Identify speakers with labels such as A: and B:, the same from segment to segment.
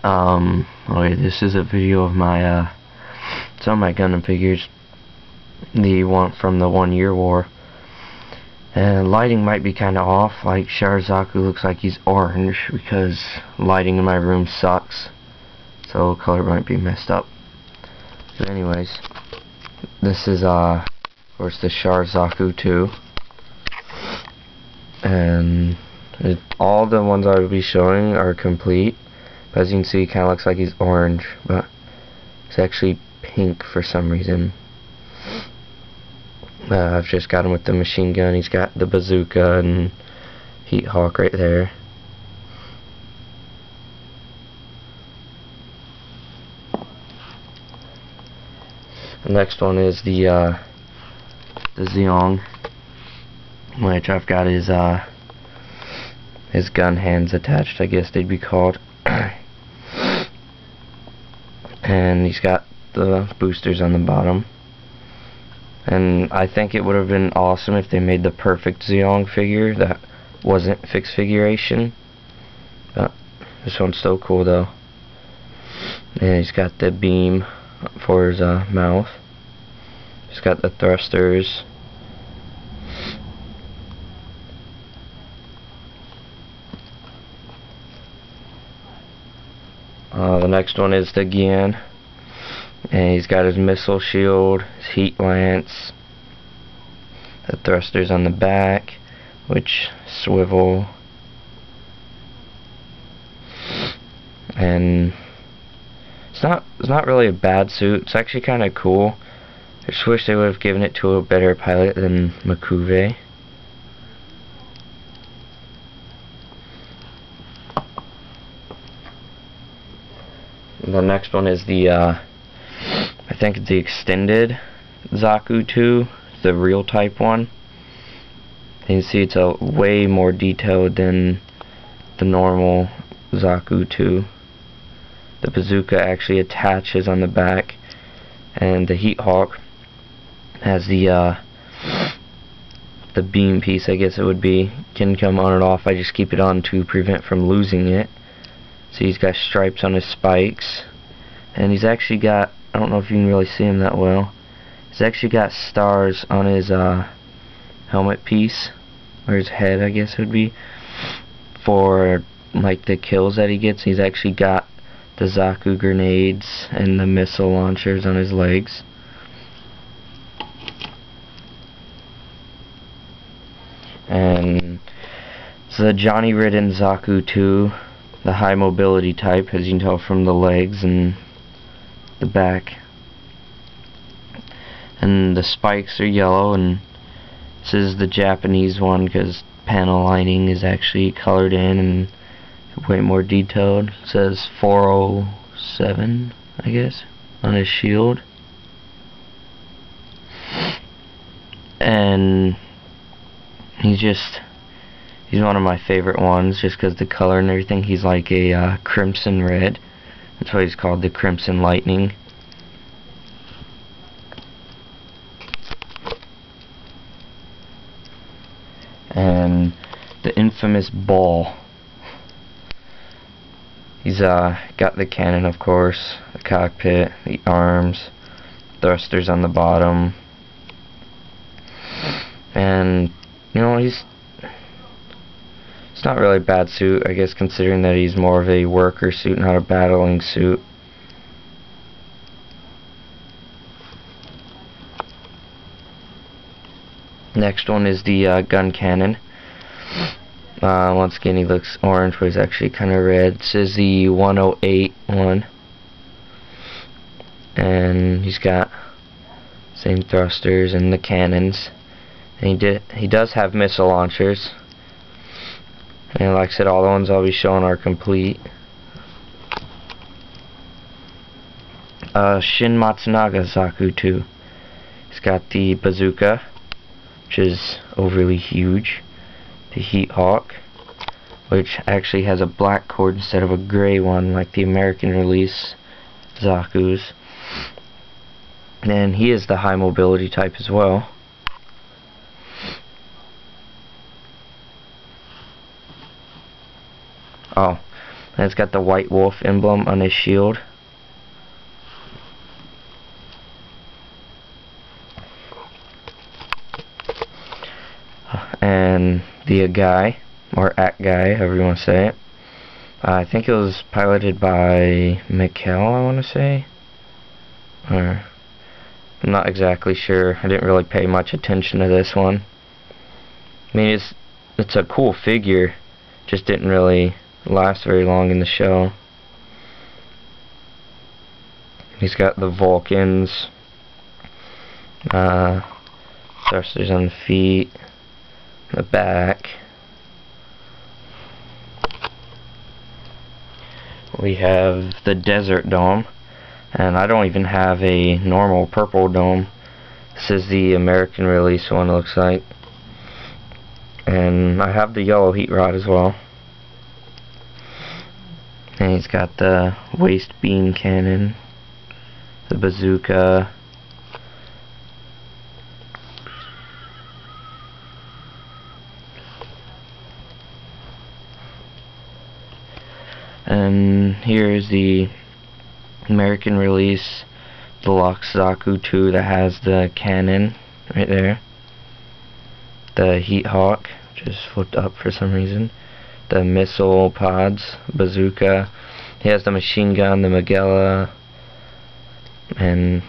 A: Okay, this is a video of my, some of my Gundam figures, the one from the 1 Year War. And lighting might be kinda off, like Zaku looks like he's orange, because lighting in my room sucks, so color might be messed up. But anyways, this is, of course, the Zaku 2. And all the ones I will be showing are complete. But as you can see, he kinda looks like he's orange, but it's actually pink for some reason. I've just got him with the machine gun. He's got the bazooka and heat hawk right there. The next one is the Zeon, which I've got his gun hands attached, I guess they'd be called. And he's got the boosters on the bottom. And I think it would have been awesome if they made the perfect Zeon figure that wasn't fixed figuration. But this one's so cool though. And he's got the beam for his mouth. He's got the thrusters. The next one is the Zeon. And he's got his missile shield, his heat lance, the thrusters on the back, which swivel, and it's not really a bad suit. It's actually kind of cool. I just wish they would have given it to a better pilot than Makuve. The next one is the I think it's the extended Zaku 2, the real type one. You can see it's a way more detailed than the normal Zaku 2. The bazooka actually attaches on the back, and the heat hawk has the beam piece, I guess it would be, can come on and off. I just keep it on to prevent from losing it. So he's got stripes on his spikes, and he's actually got, I don't know if you can really see him that well, he's actually got stars on his helmet piece, or his head I guess it would be, for like the kills that he gets. He's actually got the Zaku grenades and the missile launchers on his legs. And it's the Johnny ridden Zaku 2, the high mobility type, as you can tell from the legs and the back. And the spikes are yellow, and this is the Japanese one because panel lining is actually colored in and way more detailed. It says 407, I guess, on his shield. And he's one of my favorite ones just because the color and everything. He's like a crimson red. That's why he's called the Crimson Lightning. And the infamous ball. He's got the cannon, of course, the cockpit, the arms, thrusters on the bottom. And you know, it's not really a bad suit, I guess, considering that he's more of a worker suit, not a battling suit. Next one is the gun cannon. Once again, he looks orange, but he's actually kind of red. This is the 108 one. And he's got same thrusters and the cannons. And he does have missile launchers. And like I said, all the ones I'll be showing are complete. Shin Matsunaga Zaku 2. He's got the bazooka, which is overly huge. The heat hawk, which actually has a black cord instead of a gray one like the American release Zaku's. And he is the high mobility type as well. Oh, And it's got the white wolf emblem on his shield. And the guy, or At guy, however you want to say it. I think it was piloted by Mikkel, I want to say. Or, I'm not exactly sure. I didn't really pay much attention to this one. I mean, it's a cool figure, just didn't really last very long in the show. He's got the Vulcans, thrusters on the feet, the back. We have the Desert Dome, and I don't even have a normal purple dome. This is the American release one, it looks like. And I have the yellow heat rod as well. And he's got the waist beam cannon, the bazooka, and here is the American release deluxe Zaku 2 that has the cannon right there, the Heat Hawk, which is flipped up for some reason, the missile pods, bazooka. He has the machine gun, the Magella, and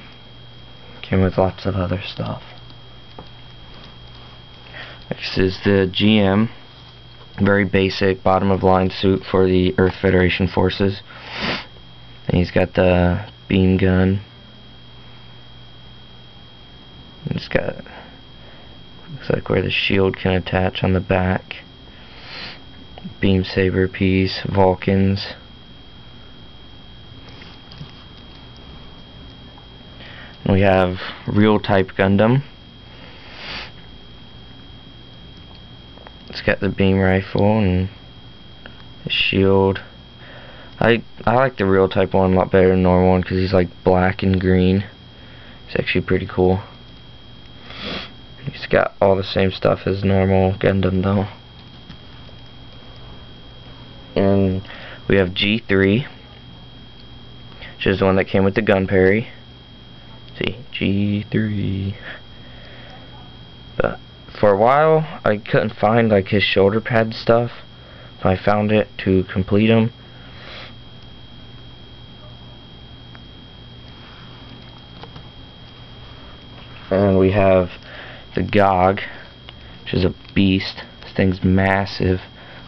A: came with lots of other stuff. Next is the GM, very basic bottom of line suit for the Earth Federation forces. And he's got the beam gun. It's got, looks like where the shield can attach on the back. Beam saber piece, Vulcans. And we have real type Gundam. It's got the beam rifle and the shield. I like the real type one a lot better than the normal one because he's like black and green. It's actually pretty cool. He's got all the same stuff as normal Gundam though. And we have G3, which is the one that came with the gun parry. See, G3. But for a while I couldn't find like his shoulder pad stuff. So I found it to complete him. And we have the GOG, which is a beast. This thing's massive.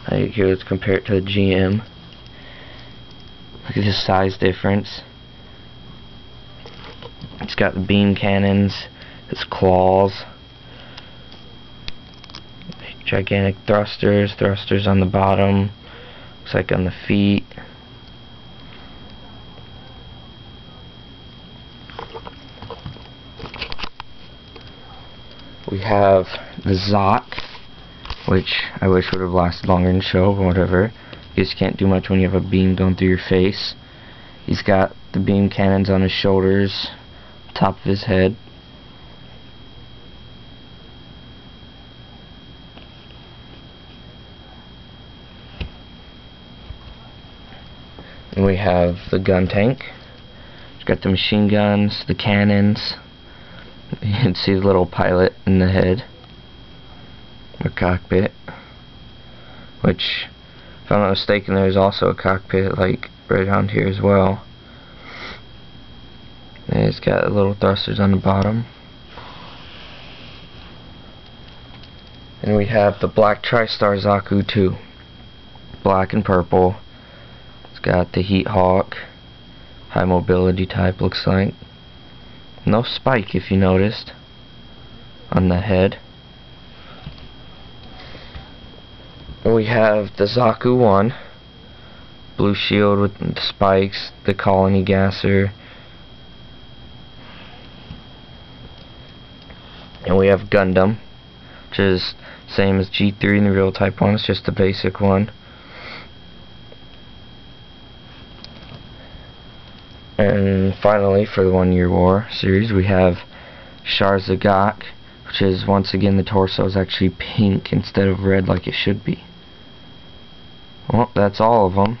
A: Here, let's compare it to the GM. Look at the size difference. It's got the beam cannons, its claws, gigantic thrusters on the bottom, looks like on the feet. We have the Zok, which I wish would have lasted longer in the show, but whatever. You just can't do much when you have a beam going through your face. He's got the beam cannons on his shoulders, top of his head. And we have the gun tank. It's got the machine guns, the cannons. You can see the little pilot in the head, or cockpit, which, if I'm not mistaken, there's also a cockpit like right around here as well. And it's got little thrusters on the bottom. And we have the black TriStar Zaku 2, black and purple. It's got the Heat Hawk, high mobility type, looks like. No spike, if you noticed, on the head. And we have the Zaku 1, blue shield with the spikes, the colony gasser. And we have Gundam, which is same as G3 in the real type one, it's just the basic one. And finally, for the 1 Year War series, we have Sharzagak, which is, once again, the torso is actually pink instead of red like it should be. Well, that's all of them.